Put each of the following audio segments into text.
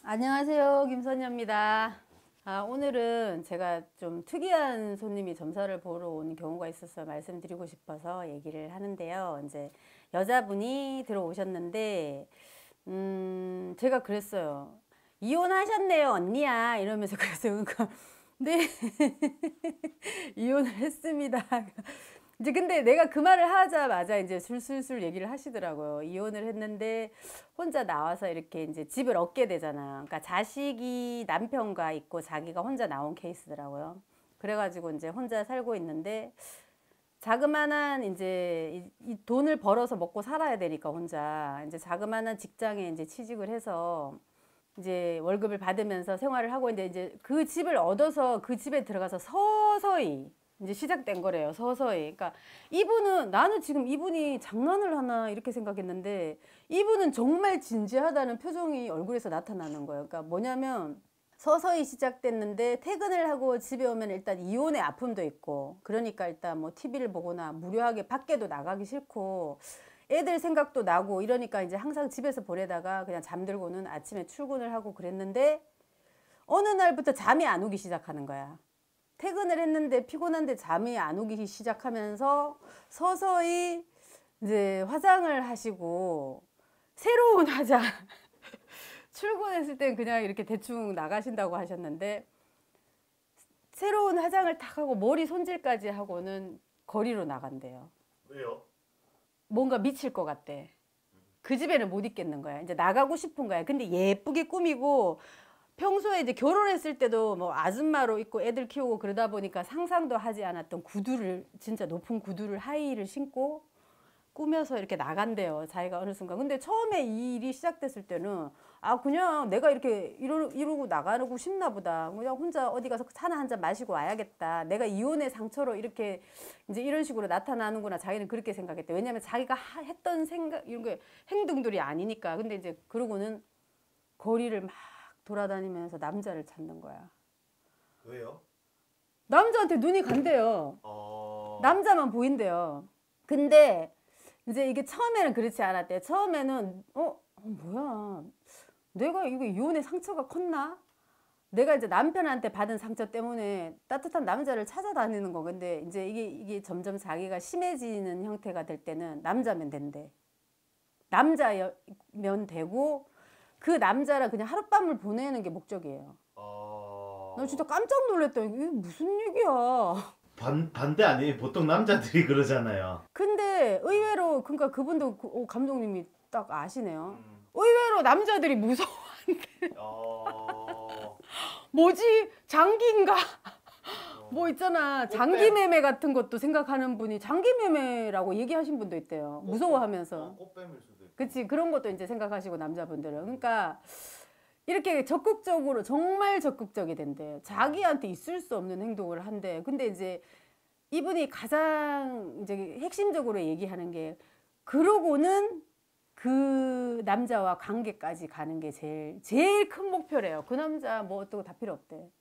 안녕하세요, 김선녀입니다. 오늘은 제가 좀 특이한 손님이 점사를 보러 온 경우가 있어서 말씀드리고 싶어서 얘기를 하는데요. 이제 여자분이 들어오셨는데, 제가 그랬어요. 이혼하셨네요, 언니야. 이러면서 그랬어요. 그러니까, 네, 이혼을 했습니다. 이제 근데 내가 그 말을 하자마자 이제 술술술 얘기를 하시더라고요. 이혼을 했는데 혼자 나와서 이렇게 이제 집을 얻게 되잖아. 그러니까 자식이 남편과 있고 자기가 혼자 나온 케이스더라고요. 그래가지고 이제 혼자 살고 있는데 자그마한 이제 이 돈을 벌어서 먹고 살아야 되니까 혼자 이제 자그마한 직장에 이제 취직을 해서 이제 월급을 받으면서 생활을 하고 있는데 이제 그 집을 얻어서 그 집에 들어가서 서서히 이제 시작된 거래요. 서서히. 그러니까 이분은 나는 지금 이분이 장난을 하나 이렇게 생각했는데 이분은 정말 진지하다는 표정이 얼굴에서 나타나는 거예요. 그러니까 뭐냐면 서서히 시작됐는데 퇴근을 하고 집에 오면 일단 이혼의 아픔도 있고 그러니까 일단 뭐 TV를 보거나 무료하게 밖에도 나가기 싫고 애들 생각도 나고 이러니까 이제 항상 집에서 보내다가 그냥 잠들고는 아침에 출근을 하고 그랬는데 어느 날부터 잠이 안 오기 시작하는 거야. 퇴근을 했는데 피곤한데 잠이 안 오기 시작하면서 서서히 이제 화장을 하시고 새로운 화장 출근했을 땐 그냥 이렇게 대충 나가신다고 하셨는데 새로운 화장을 탁 하고 머리 손질까지 하고는 거리로 나간대요. 왜요? 뭔가 미칠 것 같대. 그 집에는 못 있겠는 거야. 이제 나가고 싶은 거야. 근데 예쁘게 꾸미고 평소에 이제 결혼했을 때도 뭐 아줌마로 있고 애들 키우고 그러다 보니까 상상도 하지 않았던 구두를 진짜 높은 구두를 하이힐을 신고 꾸며서 이렇게 나간대요. 자기가 어느 순간. 근데 처음에 이 일이 시작됐을 때는 그냥 내가 이렇게 이러고 나가고 싶나 보다. 그냥 혼자 어디 가서 차나 한 잔 마시고 와야겠다. 내가 이혼의 상처로 이렇게 이제 이런 식으로 나타나는구나. 자기는 그렇게 생각했대. 왜냐면 자기가 했던 생각 이런 게 행동들이 아니니까. 근데 이제 그러고는 거리를 막 돌아다니면서 남자를 찾는 거야. 왜요? 남자한테 눈이 간대요. 남자만 보인대요. 근데 이제 이게 처음에는 그렇지 않았대. 처음에는 뭐야, 내가 이거 이혼의 상처가 컸나? 내가 이제 남편한테 받은 상처 때문에 따뜻한 남자를 찾아다니는 거. 근데 이제 이게 점점 자기가 심해지는 형태가 될 때는 남자면 된대. 남자면 되고 그 남자랑 그냥 하룻밤을 보내는 게 목적이에요. 나 진짜 깜짝 놀랐다. 이게 무슨 얘기야. 반대 아니에요? 보통 남자들이 그러잖아요. 근데 의외로 그러니까 그분도 감독님이 딱 아시네요. 의외로 남자들이 무서워한대. 뭐지? 장기인가? 뭐 있잖아. 장기매매 같은 것도 생각하는 분이 장기매매라고 얘기하신 분도 있대요. 무서워하면서. 꽃뱀일 수도 있고. 그치. 그런 것도 이제 생각하시고 남자분들은. 그러니까 이렇게 적극적으로 정말 적극적이 된대. 자기한테 있을 수 없는 행동을 한대. 근데 이제 이분이 가장 이제 핵심적으로 얘기하는 게 그러고는 그 남자와 관계까지 가는 게 제일 큰 목표래요. 그 남자 뭐 어떻고 다 필요 없대.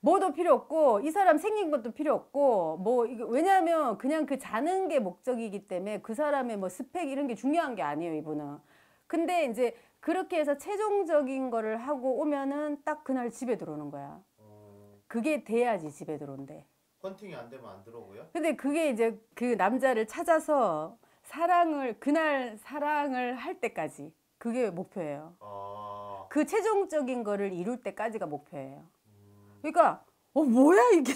뭐도 필요 없고 이 사람 생긴 것도 필요 없고 뭐 이거 왜냐하면 그냥 그 자는 게 목적이기 때문에 그 사람의 뭐 스펙 이런 게 중요한 게 아니에요, 이분은. 근데 이제 그렇게 해서 최종적인 거를 하고 오면은 딱 그날 집에 들어오는 거야. 그게 돼야지 집에 들어온대. 헌팅이 안 되면 안 들어오고요? 근데 그게 이제 그 남자를 찾아서 그날 사랑을 할 때까지 그게 목표예요. 그 최종적인 거를 이룰 때까지가 목표예요. 그러니까 뭐야 이게.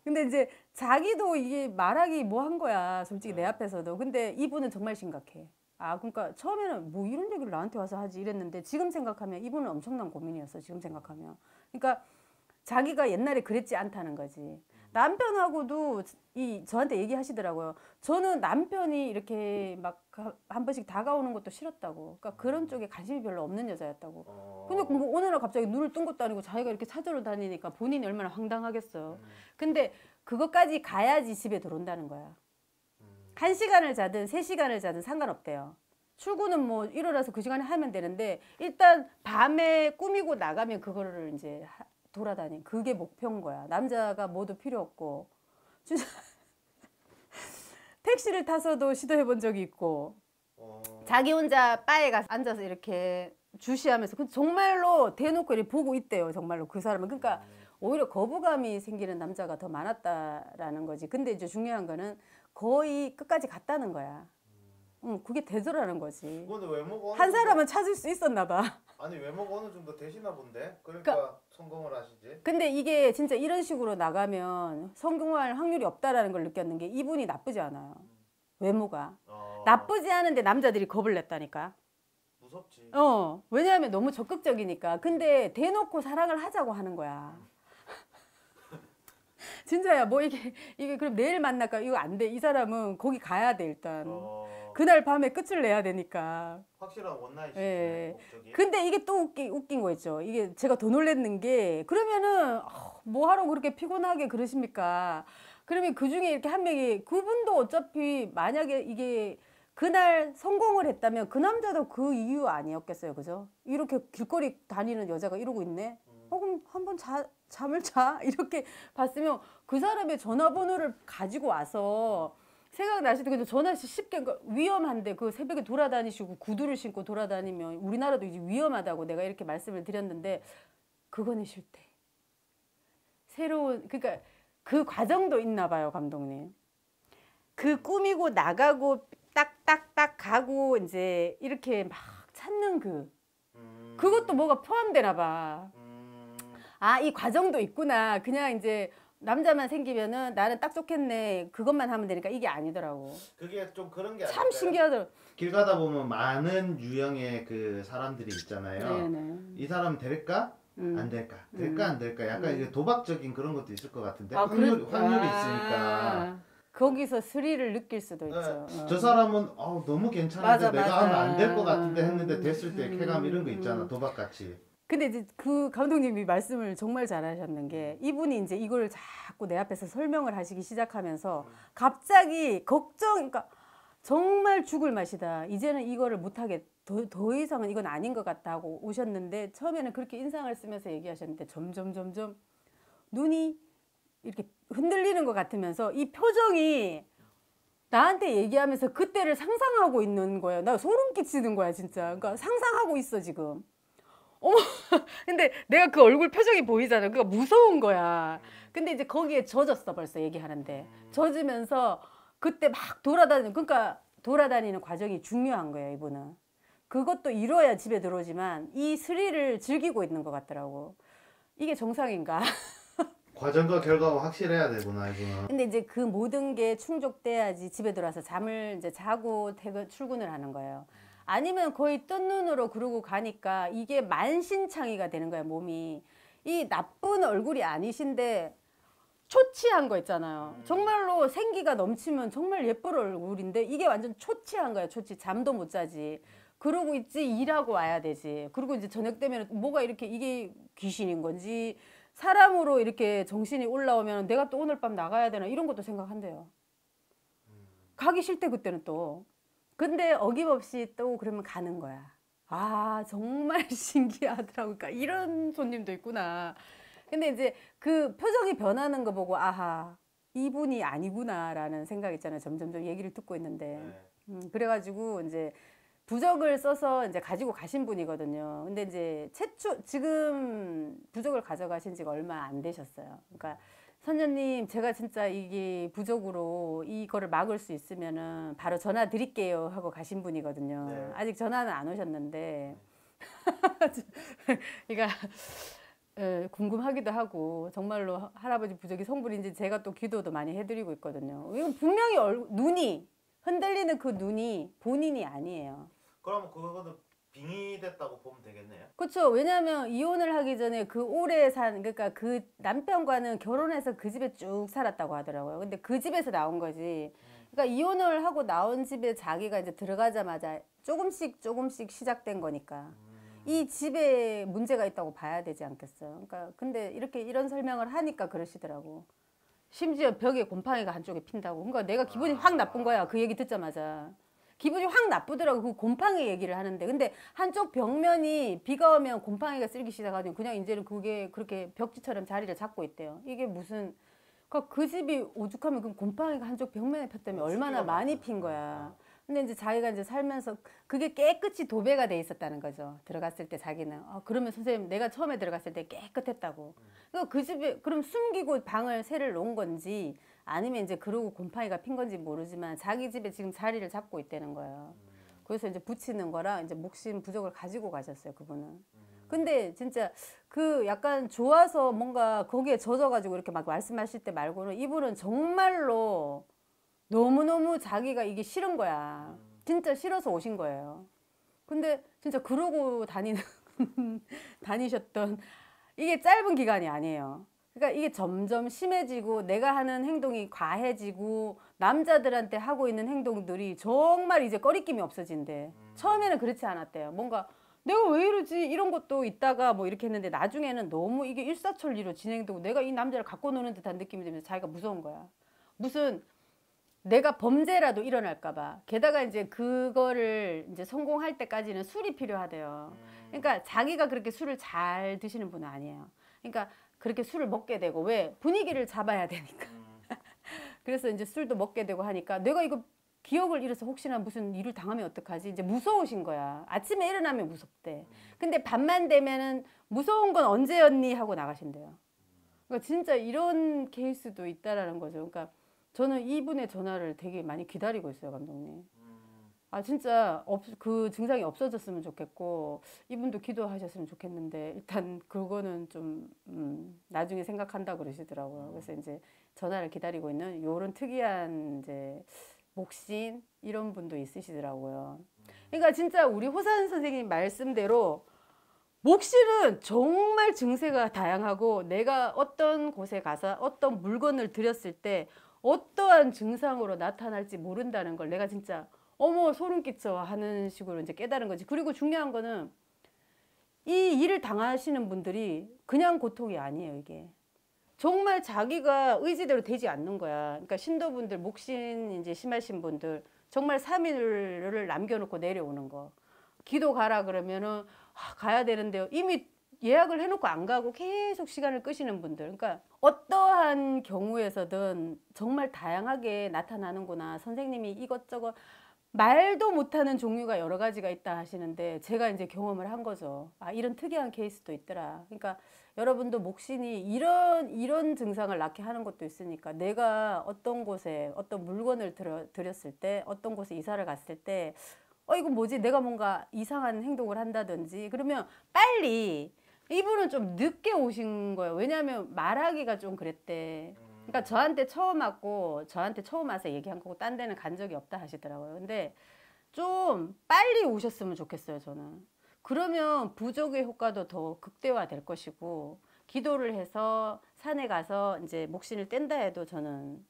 근데 이제 자기도 이게 말하기 뭐 한 거야, 솔직히 내 앞에서도. 근데 이분은 정말 심각해. 그러니까 처음에는 뭐 이런 얘기를 나한테 와서 하지 이랬는데 지금 생각하면 이분은 엄청난 고민이었어. 지금 생각하면. 그러니까 자기가 옛날에 그랬지 않다는 거지. 남편하고도 저한테 얘기하시더라고요. 저는 남편이 이렇게 막 한 번씩 다가오는 것도 싫었다고. 그러니까 그런 쪽에 관심이 별로 없는 여자였다고. 근데 뭐 어느 날 갑자기 눈을 뜬 것도 아니고 자기가 이렇게 찾으러 다니니까 본인이 얼마나 황당하겠어. 근데 그것까지 가야지 집에 들어온다는 거야. 1시간을 자든 3시간을 자든 상관없대요. 출근은 뭐 일어나서 그 시간에 하면 되는데 일단 밤에 꾸미고 나가면 그거를 이제 돌아다니. 그게 목표인 거야. 남자가 뭐도 필요 없고. 진짜 택시를 타서도 시도해 본 적이 있고 자기 혼자 바에 가서 앉아서 이렇게 주시하면서 그 정말로 대놓고 이렇게 보고 있대요. 정말로 그 사람은. 그러니까 오히려 거부감이 생기는 남자가 더 많았다라는 거지. 근데 이제 중요한 거는 거의 끝까지 갔다는 거야. 그게 대조라는 거지. 근데 외모가 어느 한 정도- 사람은 찾을 수 있었나 봐. 아니 외모가 어느 정도 되시나 본데. 그러니까 성공을 하시지. 근데 이게 진짜 이런 식으로 나가면 성공할 확률이 없다라는 걸 느꼈는 게 이분이 나쁘지 않아요. 외모가. 나쁘지 않은데 남자들이 겁을 냈다니까. 무섭지. 왜냐하면 너무 적극적이니까. 근데 대놓고 사랑을 하자고 하는 거야. 진짜야. 뭐 이게 그럼 내일 만날까? 이거 안 돼. 이 사람은 거기 가야 돼 일단. 그날 밤에 끝을 내야 되니까. 확실한 원나잇이네 예. 목적이. 근데 이게 또 웃긴 거 있죠. 이게 제가 더 놀랬는 게 그러면은 뭐 하러 그렇게 피곤하게 그러십니까? 그러면 그 중에 이렇게 한 명이 그분도 어차피 만약에 이게 그날 성공을 했다면 그 남자도 그 이유 아니었겠어요. 그죠? 이렇게 길거리 다니는 여자가 이러고 있네. 그럼 한번 잠을 자. 이렇게 봤으면 그 사람의 전화번호를 가지고 와서 생각나실 때 근데 전화 쉽게 위험한데 그 새벽에 돌아다니시고 구두를 신고 돌아다니면 우리나라도 이제 위험하다고 내가 이렇게 말씀을 드렸는데 그거는 싫대. 새로운 그러니까 그 과정도 있나 봐요, 감독님. 그 꾸미고 나가고 딱딱딱 가고 이제 이렇게 막 찾는 그것도 뭐가 포함되나 봐. 아, 이 과정도 있구나. 그냥 이제 남자만 생기면은 나는 딱 좋겠네. 그것만 하면 되니까 이게 아니더라고. 그게 좀 그런 게 참 아닐까요? 신기하더라고. 길 가다 보면 많은 유형의 그 사람들이 있잖아요. 네네. 이 사람 될까? 안 될까? 될까 안 될까? 약간 이게 도박적인 그런 것도 있을 것 같은데 확률이 있으니까. 거기서 스릴을 느낄 수도 네. 있죠. 저 사람은 너무 괜찮은데 맞아, 내가 맞아. 하면 안 될 것 같은데 했는데 됐을 때 쾌감 이런 거 있잖아. 도박같이. 근데 이제 그 감독님이 말씀을 정말 잘하셨는 게 이분이 이제 이걸 자꾸 내 앞에서 설명을 하시기 시작하면서 갑자기 그러니까 정말 죽을 맛이다. 이제는 이거를 못하게 더 이상은 이건 아닌 것 같다 하고 오셨는데 처음에는 그렇게 인상을 쓰면서 얘기하셨는데 점점 눈이 이렇게 흔들리는 것 같으면서 이 표정이 나한테 얘기하면서 그때를 상상하고 있는 거예요. 나 소름 끼치는 거야 진짜. 그러니까 상상하고 있어 지금. 어머, 근데 내가 그 얼굴 표정이 보이잖아. 그러니까 무서운 거야. 근데 이제 거기에 젖었어 벌써 얘기하는데. 젖으면서 그때 막 그러니까 돌아다니는 과정이 중요한 거예요 이분은. 그것도 이뤄야 집에 들어오지만 이 스릴을 즐기고 있는 것 같더라고. 이게 정상인가? 과정과 결과가 확실해야 되구나 이거는. 근데 이제 그 모든 게 충족돼야지 집에 들어와서 잠을 이제 자고 출근을 하는 거예요. 아니면 거의 뜬 눈으로 그러고 가니까 이게 만신창이가 되는 거야 몸이. 이 나쁜 얼굴이 아니신데 초췌한 거 있잖아요. 정말로 생기가 넘치면 정말 예쁜 얼굴인데 이게 완전 초췌한 거야. 잠도 못 자지. 그러고 있지 일하고 와야 되지. 그리고 이제 저녁 되면 뭐가 이렇게 이게 귀신인 건지 사람으로 이렇게 정신이 올라오면 내가 또 오늘 밤 나가야 되나 이런 것도 생각한대요. 가기 싫대 그때는 또. 근데 어김없이 또 그러면 가는 거야. 아 정말 신기하더라고. 그러니까 이런 손님도 있구나. 근데 이제 그 표정이 변하는 거 보고 아하 이분이 아니구나라는 생각 있잖아요. 점점 얘기를 듣고 있는데 그래가지고 이제 부적을 써서 이제 가지고 가신 분이거든요. 근데 이제 지금 부적을 가져가신 지가 얼마 안 되셨어요. 그러니까 선녀님 제가 진짜 이게 부적으로 이거를 막을 수 있으면은 바로 전화 드릴게요 하고 가신 분이거든요. 네. 아직 전화는 안 오셨는데 그러니까 궁금하기도 하고 정말로 할아버지 부적이 성불인지 제가 또 기도도 많이 해드리고 있거든요. 이건 분명히 눈이 흔들리는 그 눈이 본인이 아니에요. 그러면 그거는 빙의 됐다고 보면 되겠네요. 그렇죠. 왜냐하면 이혼을 하기 전에 그 오래 그러니까 그 남편과는 결혼해서 그 집에 쭉 살았다고 하더라고요. 근데 그 집에서 나온 거지. 그러니까 이혼을 하고 나온 집에 자기가 이제 들어가자마자 조금씩 시작된 거니까. 이 집에 문제가 있다고 봐야 되지 않겠어요. 그러니까 근데 이런 설명을 하니까 그러시더라고. 심지어 벽에 곰팡이가 한쪽에 핀다고. 그러니까 내가 기분이 확 나쁜 거야. 그 얘기 듣자마자. 기분이 확 나쁘더라고. 그 곰팡이 얘기를 하는데. 근데 한쪽 벽면이 비가 오면 곰팡이가 쓸기 시작하더니 그냥 이제는 그게 그렇게 벽지처럼 자리를 잡고 있대요. 이게 무슨 그러니까 그 집이 오죽하면 그 곰팡이가 한쪽 벽면에 폈다면 얼마나 많이 핀 거야. 근데 이제 자기가 이제 살면서 그게 깨끗이 도배가 돼 있었다는 거죠. 들어갔을 때 자기는. 그러면 선생님 내가 처음에 들어갔을 때 깨끗했다고. 그러니까 그 집에 그럼 숨기고 방을 새를 놓은 건지 아니면 이제 그러고 곰팡이가 핀 건지 모르지만 자기 집에 지금 자리를 잡고 있다는 거예요. 그래서 이제 붙이는 거랑 이제 목신 부적을 가지고 가셨어요, 그분은. 근데 진짜 그 약간 좋아서 뭔가 거기에 젖어가지고 이렇게 막 말씀하실 때 말고는 이분은 정말로 너무너무 자기가 이게 싫은 거야. 진짜 싫어서 오신 거예요. 근데 진짜 그러고 다니셨던 이게 짧은 기간이 아니에요. 그러니까 이게 점점 심해지고 내가 하는 행동이 과해지고 남자들한테 하고 있는 행동들이 정말 이제 꺼리낌이 없어진대. 처음에는 그렇지 않았대요. 뭔가 내가 왜 이러지 이런 것도 있다가 뭐 이렇게 했는데 나중에는 너무 이게 일사천리로 진행되고 내가 이 남자를 갖고 노는 듯한 느낌이 들면서 자기가 무서운 거야. 무슨 내가 범죄라도 일어날까봐. 게다가 이제 그거를 이제 성공할 때까지는 술이 필요하대요. 그러니까 자기가 그렇게 술을 잘 드시는 분은 아니에요. 그러니까 그렇게 술을 먹게 되고 왜 분위기를 잡아야 되니까. 그래서 이제 술도 먹게 되고 하니까 내가 이거 기억을 잃어서 혹시나 무슨 일을 당하면 어떡하지? 이제 무서우신 거야. 아침에 일어나면 무섭대. 근데 밤만 되면은 무서운 건 언제였니? 하고 나가신대요. 그러니까 진짜 이런 케이스도 있다라는 거죠. 그러니까 저는 이분의 전화를 되게 많이 기다리고 있어요, 감독님. 진짜 그 증상이 없어졌으면 좋겠고 이분도 기도하셨으면 좋겠는데 일단 그거는 좀 나중에 생각한다 그러시더라고요. 그래서 이제 전화를 기다리고 있는 요런 특이한 이제 목신 이런 분도 있으시더라고요. 그러니까 진짜 우리 호산 선생님 말씀대로 목실은 정말 증세가 다양하고 내가 어떤 곳에 가서 어떤 물건을 들였을 때 어떠한 증상으로 나타날지 모른다는 걸 내가 진짜 어머 소름 끼쳐 하는 식으로 이제 깨달은 거지. 그리고 중요한 거는 이 일을 당하시는 분들이 그냥 고통이 아니에요, 이게. 정말 자기가 의지대로 되지 않는 거야. 그러니까 신도분들, 목신 이제 심하신 분들 정말 3일을 남겨놓고 내려오는 거. 기도 가라 그러면은 가야 되는데요. 이미 예약을 해놓고 안 가고 계속 시간을 끄시는 분들. 그러니까 어떠한 경우에서든 정말 다양하게 나타나는구나. 선생님이 이것저것 말도 못하는 종류가 여러 가지가 있다 하시는데 제가 이제 경험을 한 거죠. 이런 특이한 케이스도 있더라. 그러니까 여러분도 목신이 이런 증상을 낳게 하는 것도 있으니까 내가 어떤 곳에 어떤 물건을 들였을 때 어떤 곳에 이사를 갔을 때 이거 뭐지? 내가 뭔가 이상한 행동을 한다든지 그러면 빨리 이분은 좀 늦게 오신 거예요. 왜냐하면 말하기가 좀 그랬대. 그러니까 저한테 처음 왔고 저한테 처음 와서 얘기한 거고 딴 데는 간 적이 없다 하시더라고요. 근데 좀 빨리 오셨으면 좋겠어요, 저는. 그러면 부족의 효과도 더 극대화될 것이고 기도를 해서 산에 가서 이제 목신을 뗀다 해도 저는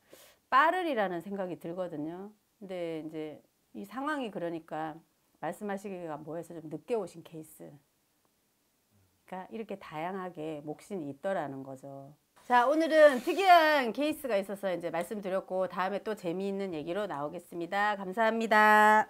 빠르리라는 생각이 들거든요. 근데 이제 이 상황이 그러니까 말씀하시기가 뭐해서 좀 늦게 오신 케이스. 그러니까 이렇게 다양하게 목신이 있더라는 거죠. 자, 오늘은 특이한 케이스가 있어서 이제 말씀드렸고 다음에 또 재미있는 얘기로 나오겠습니다. 감사합니다.